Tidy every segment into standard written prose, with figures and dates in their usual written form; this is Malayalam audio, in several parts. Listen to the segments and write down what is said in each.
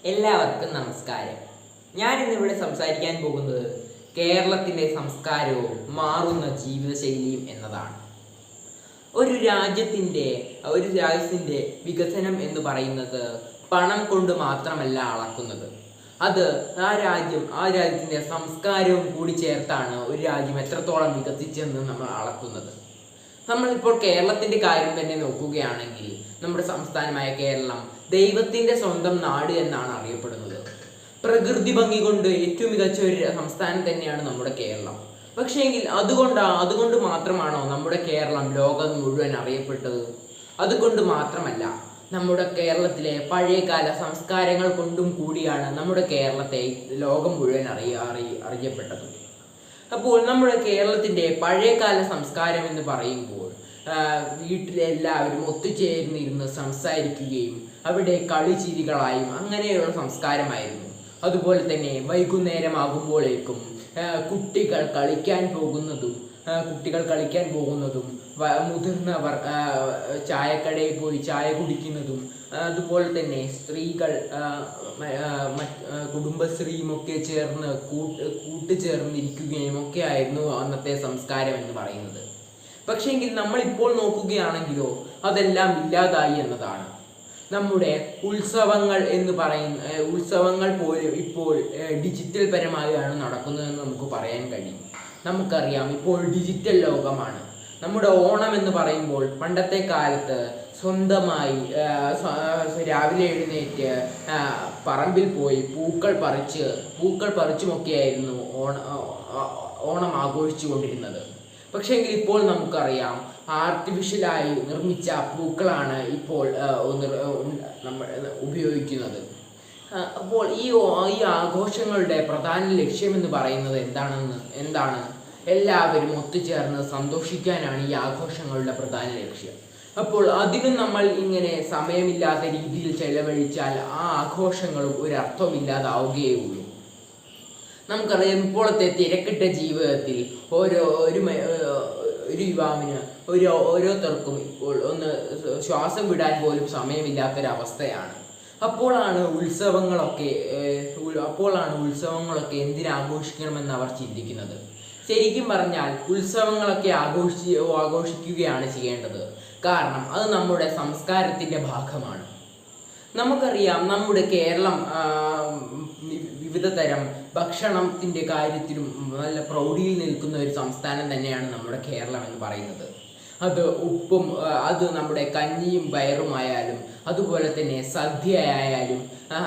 എല്ലാവർക്കും നമസ്കാരം. ഞാൻ ഇന്നിവിടെ സംസാരിക്കാൻ പോകുന്നത് കേരളത്തിൻ്റെ സംസ്കാരവും മാറുന്ന ജീവിതശൈലിയും എന്നതാണ്. ഒരു രാജ്യത്തിൻ്റെ വികസനം എന്ന് പറയുന്നത് പണം കൊണ്ട് മാത്രമല്ല അളക്കുന്നത്. അത് ആ രാജ്യത്തിൻ്റെ സംസ്കാരവും കൂടി ചേർത്താണ് ഒരു രാജ്യം എത്രത്തോളം വികസിച്ചെന്ന് നമ്മൾ അളക്കുന്നത്. നമ്മളിപ്പോൾ കേരളത്തിൻ്റെ കാര്യം തന്നെ നോക്കുകയാണെങ്കിൽ നമ്മുടെ സംസ്ഥാനമായ കേരളം ദൈവത്തിൻ്റെ സ്വന്തം നാട് എന്നാണ് അറിയപ്പെടുന്നത്. പ്രകൃതി ഭംഗി കൊണ്ട് ഏറ്റവും മികച്ച ഒരു സംസ്ഥാനം തന്നെയാണ് നമ്മുടെ കേരളം. പക്ഷേങ്കിൽ അതുകൊണ്ട് മാത്രമാണോ നമ്മുടെ കേരളം ലോകം മുഴുവൻ അറിയപ്പെട്ടത്? അതുകൊണ്ട് മാത്രമല്ല, നമ്മുടെ കേരളത്തിലെ പഴയകാല സംസ്കാരങ്ങൾ കൊണ്ടും കൂടിയാണ് നമ്മുടെ കേരളത്തെ ലോകം മുഴുവൻ അറിയപ്പെട്ടത്. അപ്പോൾ നമ്മുടെ കേരളത്തിൻ്റെ പഴയകാല സംസ്കാരം എന്ന് പറയുമ്പോൾ വീട്ടിലെല്ലാവരും ഒത്തുചേർന്നിരുന്ന് സംസാരിക്കുകയും അവിടെ കളിച്ചിരികളായും അങ്ങനെയുള്ള സംസ്കാരമായിരുന്നു. അതുപോലെ തന്നെ വൈകുന്നേരമാകുമ്പോഴേക്കും കുട്ടികൾ കളിക്കാൻ പോകുന്നതും മുതിർന്നവർ ചായക്കടയിൽ പോയി ചായ കുടിക്കുന്നതും, അതുപോലെ തന്നെ സ്ത്രീകൾ കുടുംബശ്രീയും ഒക്കെ ചേർന്ന് കൂട്ടുചേർന്നിരിക്കുകയും ഒക്കെ ആയിരുന്നു അന്നത്തെ സംസ്കാരം എന്ന് പറയുന്നത്. പക്ഷേങ്കിൽ നമ്മളിപ്പോൾ നോക്കുകയാണെങ്കിലോ അതെല്ലാം ഇല്ലാതായി എന്നതാണ്. നമ്മുടെ ഉത്സവങ്ങൾ പോലും ഇപ്പോൾ ഡിജിറ്റൽ പരമായാണ് നടക്കുന്നതെന്ന് നമുക്ക് പറയാൻ കഴിയും. നമുക്കറിയാം, ഇപ്പോൾ ഡിജിറ്റൽ ലോകമാണ്. നമ്മുടെ ഓണം എന്ന് പറയുമ്പോൾ പണ്ടത്തെ കാലത്ത് സ്വന്തമായി രാവിലെ എഴുന്നേറ്റ് പറമ്പിൽ പോയി പൂക്കൾ പറിച്ചുമൊക്കെയായിരുന്നു ഓണം ആഘോഷിച്ചു കൊണ്ടിരുന്നത്. പക്ഷേങ്കിൽ ഇപ്പോൾ നമുക്കറിയാം, ആർട്ടിഫിഷ്യലായി നിർമ്മിച്ച പൂക്കളാണ് ഇപ്പോൾ നമ്മൾ ഉപയോഗിക്കുന്നത്. അപ്പോൾ ഈ ആഘോഷങ്ങളുടെ പ്രധാന ലക്ഷ്യമെന്ന് പറയുന്നത് എന്താണ്? എല്ലാവരും ഒത്തുചേർന്ന് സന്തോഷിക്കാനാണ് ഈ ആഘോഷങ്ങളുടെ പ്രധാന ലക്ഷ്യം. അപ്പോൾ അതിനും നമ്മൾ ഇങ്ങനെ സമയമില്ലാത്ത രീതിയിൽ ചെലവഴിച്ചാൽ ആ ആഘോഷങ്ങളും ഒരു അർത്ഥമില്ലാതാവുകയേ ഉള്ളൂ. നമുക്കറിയാം, ഇപ്പോഴത്തെ തിരക്കിട്ട ജീവിതത്തിൽ ഒരു യുവാവിന് ഓരോരുത്തർക്കും ഇപ്പോൾ ഒന്ന് ശ്വാസം വിടാൻ പോലും സമയമില്ലാത്തൊരവസ്ഥയാണ്. അപ്പോഴാണ് ഉത്സവങ്ങളൊക്കെ എന്തിനാഘോഷിക്കണമെന്ന് അവർ ചിന്തിക്കുന്നത്. ശരിക്കും പറഞ്ഞാൽ ഉത്സവങ്ങളൊക്കെ ആഘോഷിക്കുകയാണ് ചെയ്യേണ്ടത്. കാരണം അത് നമ്മുടെ സംസ്കാരത്തിൻ്റെ ഭാഗമാണ്. നമുക്കറിയാം, നമ്മുടെ കേരളം വിവിധ തരം ഭക്ഷണത്തിൻ്റെ കാര്യത്തിലും നല്ല പ്രൗഢിയിൽ നിൽക്കുന്ന ഒരു സംസ്ഥാനം തന്നെയാണ് നമ്മുടെ കേരളം എന്ന് പറയുന്നത്. അത് നമ്മുടെ കഞ്ഞിയും പയറുമായാലും, അതുപോലെ തന്നെ സദ്യ ആയാലും,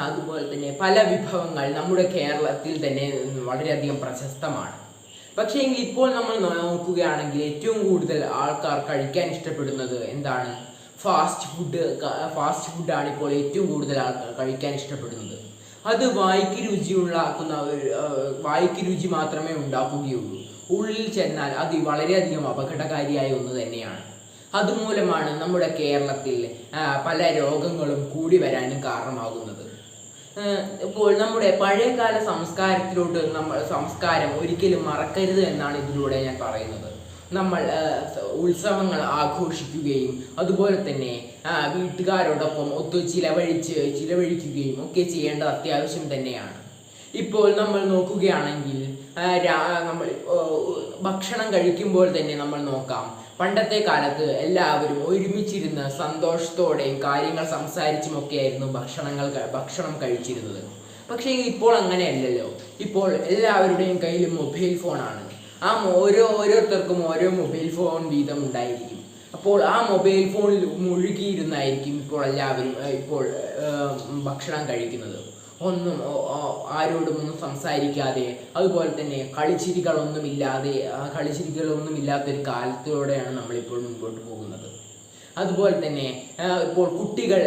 അതുപോലെ തന്നെ പല വിഭവങ്ങൾ നമ്മുടെ കേരളത്തിൽ തന്നെ വളരെയധികം പ്രശസ്തമാണ്. പക്ഷേ ഇപ്പോൾ നമ്മൾ നോക്കുകയാണെങ്കിൽ ഏറ്റവും കൂടുതൽ ആൾക്കാർ കഴിക്കാൻ ഇഷ്ടപ്പെടുന്നത് എന്താണ്? ഫാസ്റ്റ് ഫുഡാണ് ഇപ്പോൾ ഏറ്റവും കൂടുതൽ ആൾക്കാർ കഴിക്കാൻ ഇഷ്ടപ്പെടുന്നത്. അത് വായ്ക്ക് രുചി മാത്രമേ ഉണ്ടാക്കുകയുള്ളൂ. ഉള്ളിൽ ചെന്നാൽ അത് വളരെയധികം അപകടകാരിയായ ഒന്ന് തന്നെയാണ്. അതുമൂലമാണ് നമ്മുടെ കേരളത്തിൽ പല രോഗങ്ങളും കൂടി വരാനും കാരണമാകുന്നത്. ഇപ്പോൾ നമ്മുടെ പഴയകാല സംസ്കാരം ഒരിക്കലും മറക്കരുത് എന്നാണ് ഇതിലൂടെ ഞാൻ പറയുന്നത്. നമ്മൾ ഉത്സവങ്ങൾ ആഘോഷിക്കുകയും അതുപോലെ തന്നെ വീട്ടുകാരോടൊപ്പം ചിലവഴിക്കുകയും ഒക്കെ ചെയ്യേണ്ടത് അത്യാവശ്യം തന്നെയാണ്. ഇപ്പോൾ നമ്മൾ നോക്കുകയാണെങ്കിൽ നമ്മൾ ഭക്ഷണം കഴിക്കുമ്പോൾ തന്നെ നമ്മൾ നോക്കാം, പണ്ടത്തെ കാലത്ത് എല്ലാവരും ഒരുമിച്ചിരുന്ന് സന്തോഷത്തോടെയും കാര്യങ്ങൾ സംസാരിച്ചുമൊക്കെയായിരുന്നു ഭക്ഷണം കഴിച്ചിരുന്നത്. പക്ഷേ ഇപ്പോൾ അങ്ങനെയല്ലല്ലോ. ഇപ്പോൾ എല്ലാവരുടെയും കയ്യിൽ മൊബൈൽ ഫോണാണ്. ഓരോരുത്തർക്കും ഓരോ മൊബൈൽ ഫോൺ വീതം ഉണ്ടായിരിക്കും. അപ്പോൾ ആ മൊബൈൽ ഫോണിൽ മുഴുകിയിരുന്നായിരിക്കും ഇപ്പോൾ എല്ലാവരും ഭക്ഷണം കഴിക്കുന്നത്. ആരോടുമൊന്നും സംസാരിക്കാതെ, അതുപോലെ തന്നെ കളിച്ചിരികളൊന്നും ഇല്ലാത്തൊരു കാലത്തിലൂടെയാണ് നമ്മളിപ്പോൾ മുൻപോട്ട് പോകുന്നത്. അതുപോലെ തന്നെ ഇപ്പോൾ കുട്ടികൾ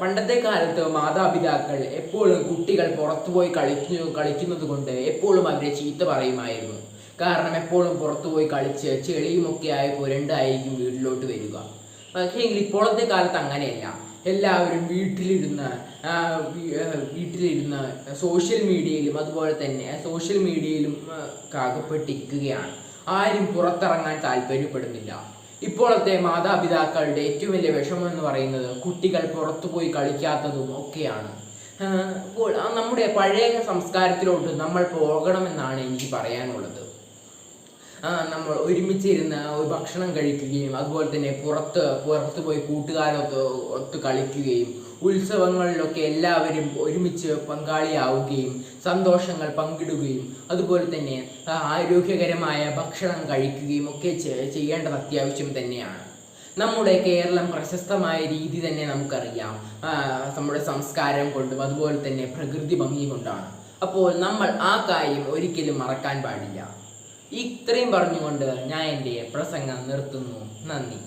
പണ്ടത്തെ കാലത്ത് മാതാപിതാക്കൾ എപ്പോഴും കുട്ടികൾ പുറത്തുപോയി കളിക്കുന്നത് കൊണ്ട് എപ്പോഴും അവരെ ചീത്ത പറയുമായിരുന്നു. കാരണം എപ്പോഴും പുറത്തുപോയി കളിച്ച് ചെളിയുമൊക്കെ ആയി പുരണ്ടായിരിക്കും വീട്ടിലോട്ട് വരിക. പക്ഷേ ഇപ്പോഴത്തെ കാലത്ത് അങ്ങനെയല്ല. എല്ലാവരും വീട്ടിലിരുന്ന് സോഷ്യൽ മീഡിയയിലും അകപ്പെട്ടിരിക്കുകയാണ്. ആരും പുറത്തിറങ്ങാൻ താല്പര്യപ്പെടുന്നില്ല. ഇപ്പോഴത്തെ മാതാപിതാക്കളുടെ ഏറ്റവും വലിയ വിഷമം എന്ന് പറയുന്നത് കുട്ടികൾ പുറത്തുപോയി കളിക്കാത്തതും ഒക്കെയാണ്. അപ്പോൾ നമ്മുടെ പഴയ സംസ്കാരത്തിലോട്ട് നമ്മൾ പോകണമെന്നാണ് എനിക്ക് പറയാനുള്ളത്. നമ്മൾ ഒരുമിച്ചിരുന്ന് ഒരു ഭക്ഷണം കഴിക്കുകയും അതുപോലെ തന്നെ പുറത്ത് പോയി ഒത്ത് കളിക്കുകയും ഉത്സവങ്ങളിലൊക്കെ എല്ലാവരും ഒരുമിച്ച് പങ്കാളിയാവുകയും സന്തോഷങ്ങൾ പങ്കിടുകയും അതുപോലെ തന്നെ ആരോഗ്യകരമായ ഭക്ഷണം കഴിക്കുകയും ഒക്കെ ചെയ്യേണ്ടത് അത്യാവശ്യം തന്നെയാണ്. നമ്മുടെ കേരളം പ്രശസ്തമായ രീതി തന്നെ നമുക്കറിയാം, നമ്മുടെ സംസ്കാരം കൊണ്ടും അതുപോലെ തന്നെ പ്രകൃതി ഭംഗി കൊണ്ടാണ്. അപ്പോൾ നമ്മൾ ആ കാര്യം ഒരിക്കലും മറക്കാൻ പാടില്ല. ഇത്രയും പറഞ്ഞുകൊണ്ട് ഞാൻ എൻ്റെ പ്രസംഗം നിർത്തുന്നു. നന്ദി.